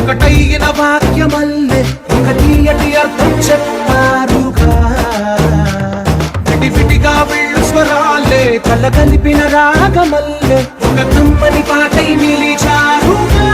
ఒకటైన వాక్యమల్లె ఒక తీయటి అర్థం చెప్పారుగా విడివిడిగా వెళ్ళు స్వరాలే కల కలిపిన రాగమల్లె ఒక కమ్మని పాటై నిలిచారుగా